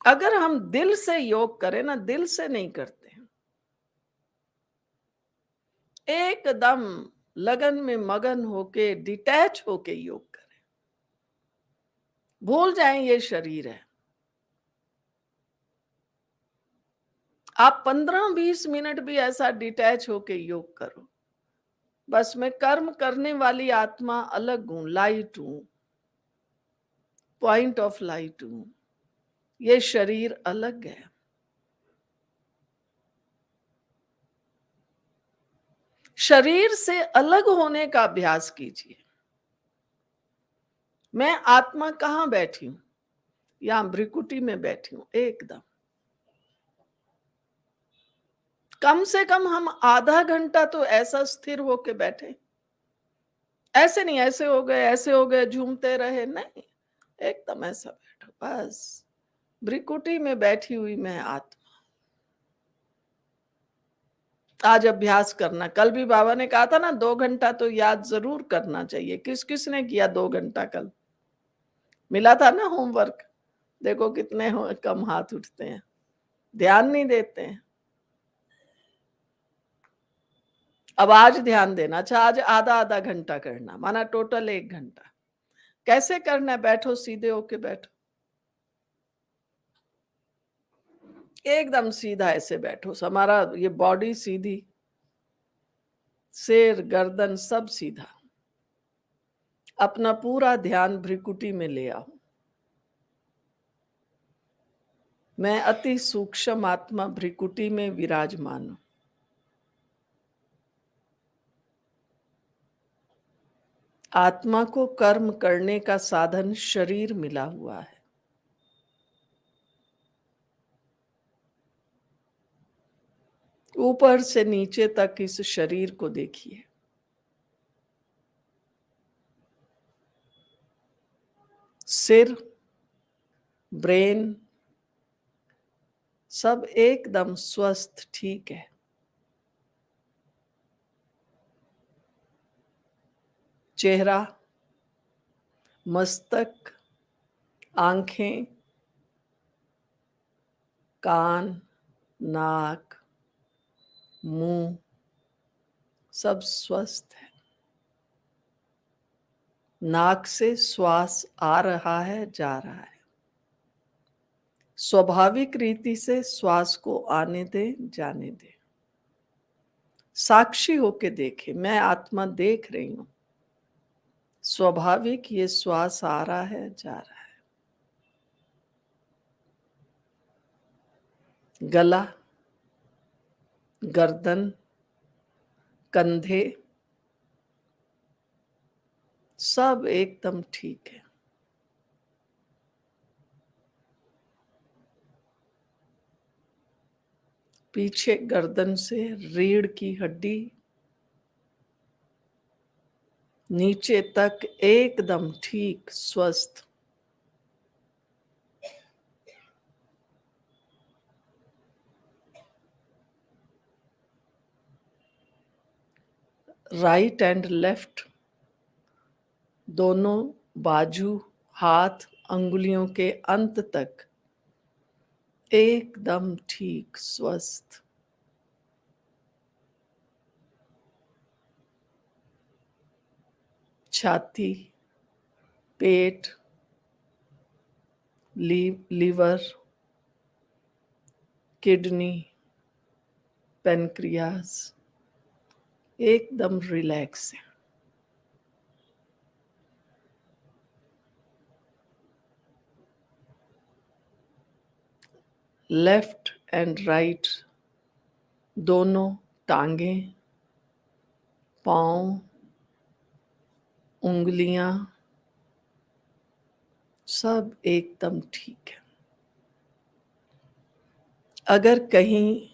अगर हम दिल से योग करें ना, दिल से नहीं करते हैं, एकदम लगन में मगन होके डिटैच होके योग करें, भूल जाएं ये शरीर है। आप 15-20 मिनट भी ऐसा डिटैच होके योग करो, बस मैं कर्म करने वाली आत्मा अलग हूं, लाइट हूं, पॉइंट ऑफ लाइट हूं, ये शरीर अलग है। शरीर से अलग होने का अभ्यास कीजिए। मैं आत्मा कहां बैठी हूं? यहां भ्रिकुटी में बैठी हूं एकदम। कम से कम हम आधा घंटा तो ऐसा स्थिर होके बैठे। ऐसे नहीं, ऐसे हो गए, ऐसे हो गए, झूमते रहे, नहीं, एकदम ऐसा बैठो बस। भ्रिकुटी में बैठी हुई मैं आत्मा। आज अभ्यास करना। कल भी बाबा ने कहा था ना, 2 घंटा तो याद जरूर करना चाहिए। किस किस ने किया 2 घंटा कल? मिला था ना होमवर्क? देखो कितने कम हाथ उठते हैं, ध्यान नहीं देते हैं। अब आज ध्यान देना। अच्छा, आज आधा आधा घंटा करना, माना टोटल 1 घंटा। कैसे करना है? बैठो, सीधे होके बैठो, एकदम सीधा ऐसे बैठो। हमारा ये बॉडी सीधी, सिर गर्दन सब सीधा। अपना पूरा ध्यान भ्रिकुटी में ले आओ। मैं अति सूक्ष्म आत्मा भ्रिकुटी में विराजमान हूं। आत्मा को कर्म करने का साधन शरीर मिला हुआ है। ऊपर से नीचे तक इस शरीर को देखिए। सिर, ब्रेन सब एकदम स्वस्थ, ठीक है। चेहरा, मस्तक, आंखें, कान, नाक, मुंह सब स्वस्थ है। नाक से श्वास आ रहा है, जा रहा है। स्वाभाविक रीति से श्वास को आने दे, जाने दे। साक्षी होके देखे, मैं आत्मा देख रही हूं, स्वाभाविक ये श्वास आ रहा है, जा रहा है। गला, गर्दन, कंधे सब एकदम ठीक है। पीछे गर्दन से रीढ़ की हड्डी नीचे तक एकदम ठीक, स्वस्थ। राइट एंड लेफ्ट दोनों बाजू, हाथ, अंगुलियों के अंत तक एकदम ठीक, स्वस्थ। छाती, पेट, लीवर, किडनी, पेनक्रियास एकदम रिलैक्स है। लेफ्ट एंड राइट दोनों टांगे, पांव, उंगलियां सब एकदम ठीक है। अगर कहीं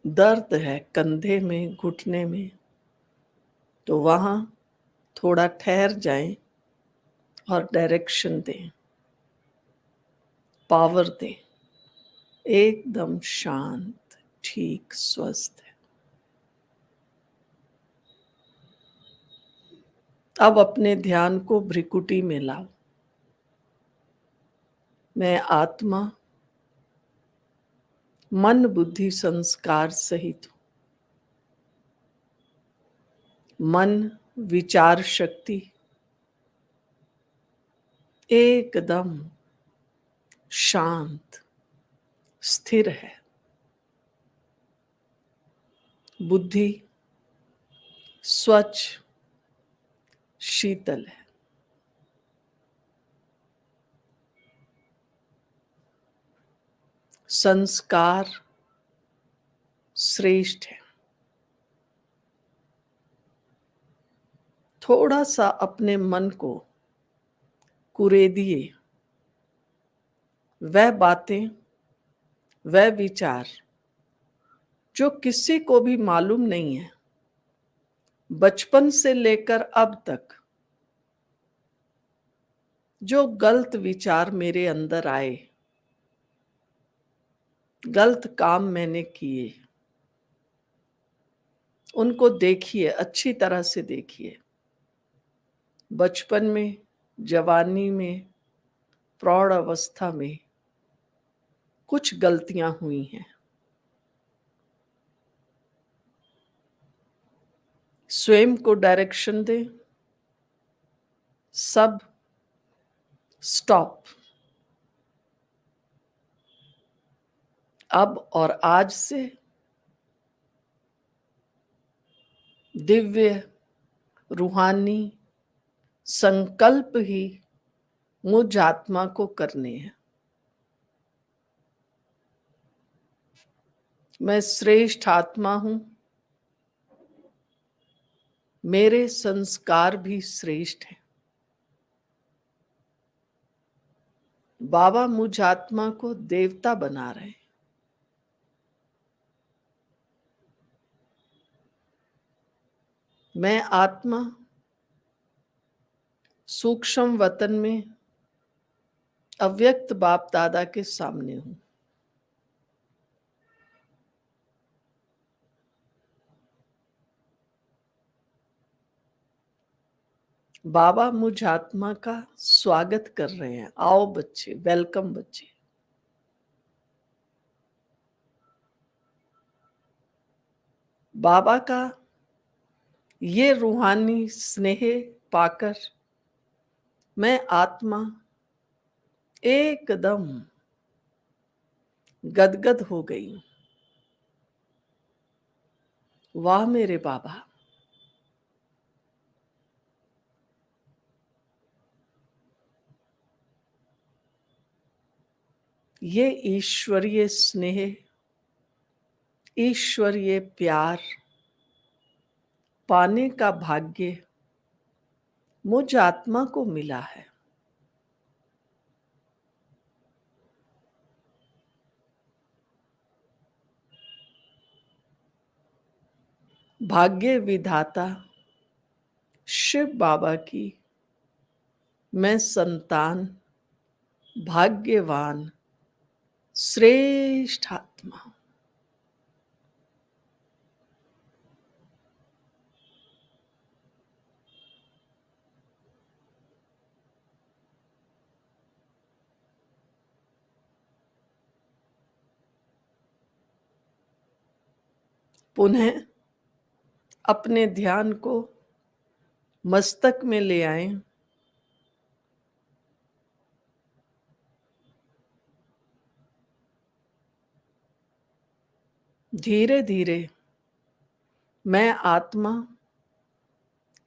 दर्द है कंधे में, घुटने में, तो वहां थोड़ा ठहर जाएं और डायरेक्शन दें, पावर दें। एकदम शांत, ठीक, स्वस्थ है। अब अपने ध्यान को भ्रिकुटी में लाओ। मैं आत्मा मन बुद्धि संस्कार सहित मन विचार शक्ति एकदम शांत स्थिर है। बुद्धि स्वच्छ शीतल है। संस्कार श्रेष्ठ है। थोड़ा सा अपने मन को कुरेदिए, वह बातें वह विचार जो किसी को भी मालूम नहीं है, बचपन से लेकर अब तक जो गलत विचार मेरे अंदर आए, गलत काम मैंने किए, उनको देखिए, अच्छी तरह से देखिए। बचपन में, जवानी में, प्रौढ़ अवस्था में कुछ गलतियां हुई हैं। स्वयं को डायरेक्शन दें, सब स्टॉप। अब और आज से दिव्य रूहानी संकल्प ही मुझ आत्मा को करने हैं। मैं श्रेष्ठ आत्मा हूं, मेरे संस्कार भी श्रेष्ठ हैं। बाबा मुझ आत्मा को देवता बना रहे हैं। मैं आत्मा सूक्ष्म वतन में अव्यक्त बाप दादा के सामने हूं। बाबा मुझ आत्मा का स्वागत कर रहे हैं। आओ बच्चे, वेलकम बच्चे। बाबा का ये रूहानी स्नेह पाकर मैं आत्मा एकदम गदगद हो गई। वाह मेरे बाबा, ये ईश्वरीय स्नेह, ईश्वरीय प्यार पाने का भाग्य मुझ आत्मा को मिला है। भाग्य विधाता शिव बाबा की मैं संतान, भाग्यवान श्रेष्ठ आत्मा। पुनः अपने ध्यान को मस्तक में ले आए। धीरे धीरे मैं आत्मा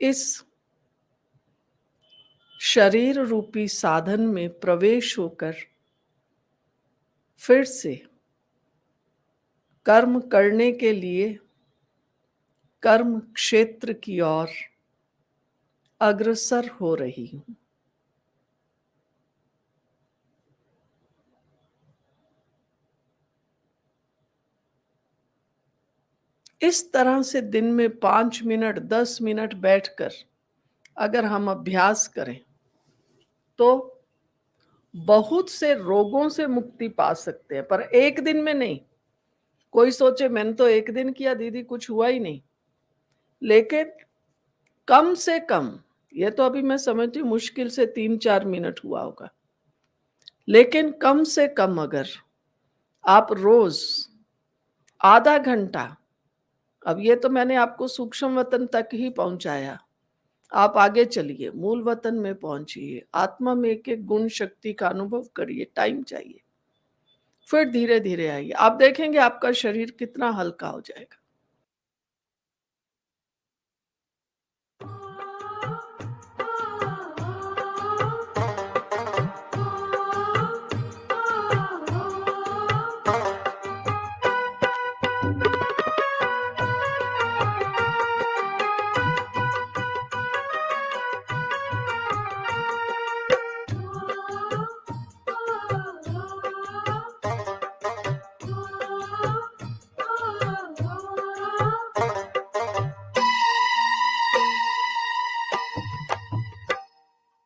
इस शरीर रूपी साधन में प्रवेश होकर फिर से कर्म करने के लिए कर्म क्षेत्र की ओर अग्रसर हो रही हूं। इस तरह से दिन में 5 मिनट 10 मिनट बैठकर अगर हम अभ्यास करें तो बहुत से रोगों से मुक्ति पा सकते हैं, पर एक दिन में नहीं। कोई सोचे मैंने तो एक दिन किया दीदी कुछ हुआ ही नहीं, लेकिन कम से कम, ये तो अभी मैं समझती हूँ मुश्किल से 3-4 मिनट हुआ होगा, लेकिन कम से कम अगर आप रोज आधा घंटा। अब ये तो मैंने आपको सूक्ष्म वतन तक ही पहुंचाया। आप आगे चलिए, मूल वतन में पहुंचिए, आत्मा में एक-एक गुण शक्ति का अनुभव करिए, टाइम चाहिए। फिर धीरे-धीरे आइए, आप देखेंगे आपका शरीर कितना हल्का हो जाएगा।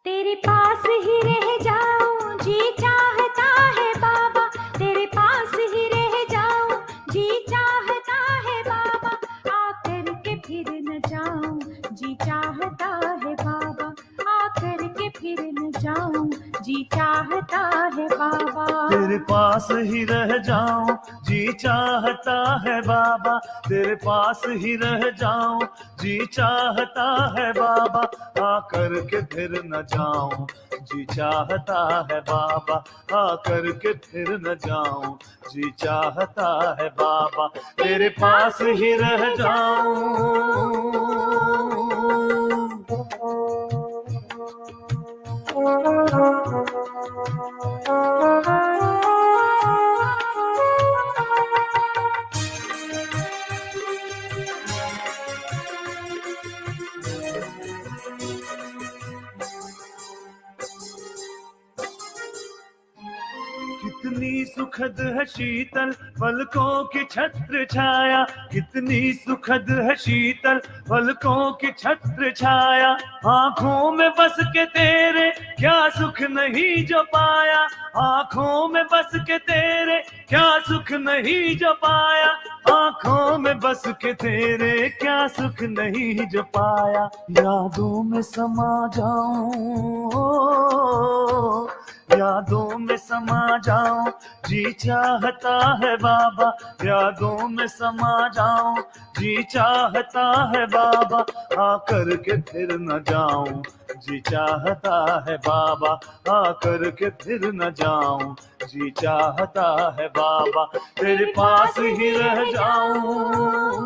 तेरे पास ही रह जाऊं जी चाहता है बाबा, तेरे पास ही रह जाऊं जी चाहता है बाबा, आकर के फिर न जाऊं जी चाहता है बाबा, आकर के फिर न जाऊं जी चाहता है बाबा। तेरे पास ही रह जाऊं जी चाहता है बाबा, तेरे पास ही रह जाऊं जी चाहता है बाबा, आकर के फिर न जाऊं जी चाहता है बाबा, आकर के फिर न जाऊं जी चाहता है बाबा, तेरे पास ही रह जाऊं। कितनी सुखद है शीतल पलकों की छत्र छाया, कितनी सुखद है शीतल पलकों की छत्र छाया, आंखों में बस के तेरे क्या सुख नहीं जो पाया, आंखों में बस के तेरे क्या सुख नहीं जो पाया, आंखों में बस के तेरे क्या सुख नहीं जो पाया, यादों में समा जाऊं, यादों में समा जाऊं जी चाहता है बाबा, यादों में समा जाऊं जी चाहता है बाबा, आकर के फिर न जाऊं जी चाहता है बाबा, आकर के फिर न जाऊं जी चाहता है बाबा, तेरे पास ही रह जाऊं।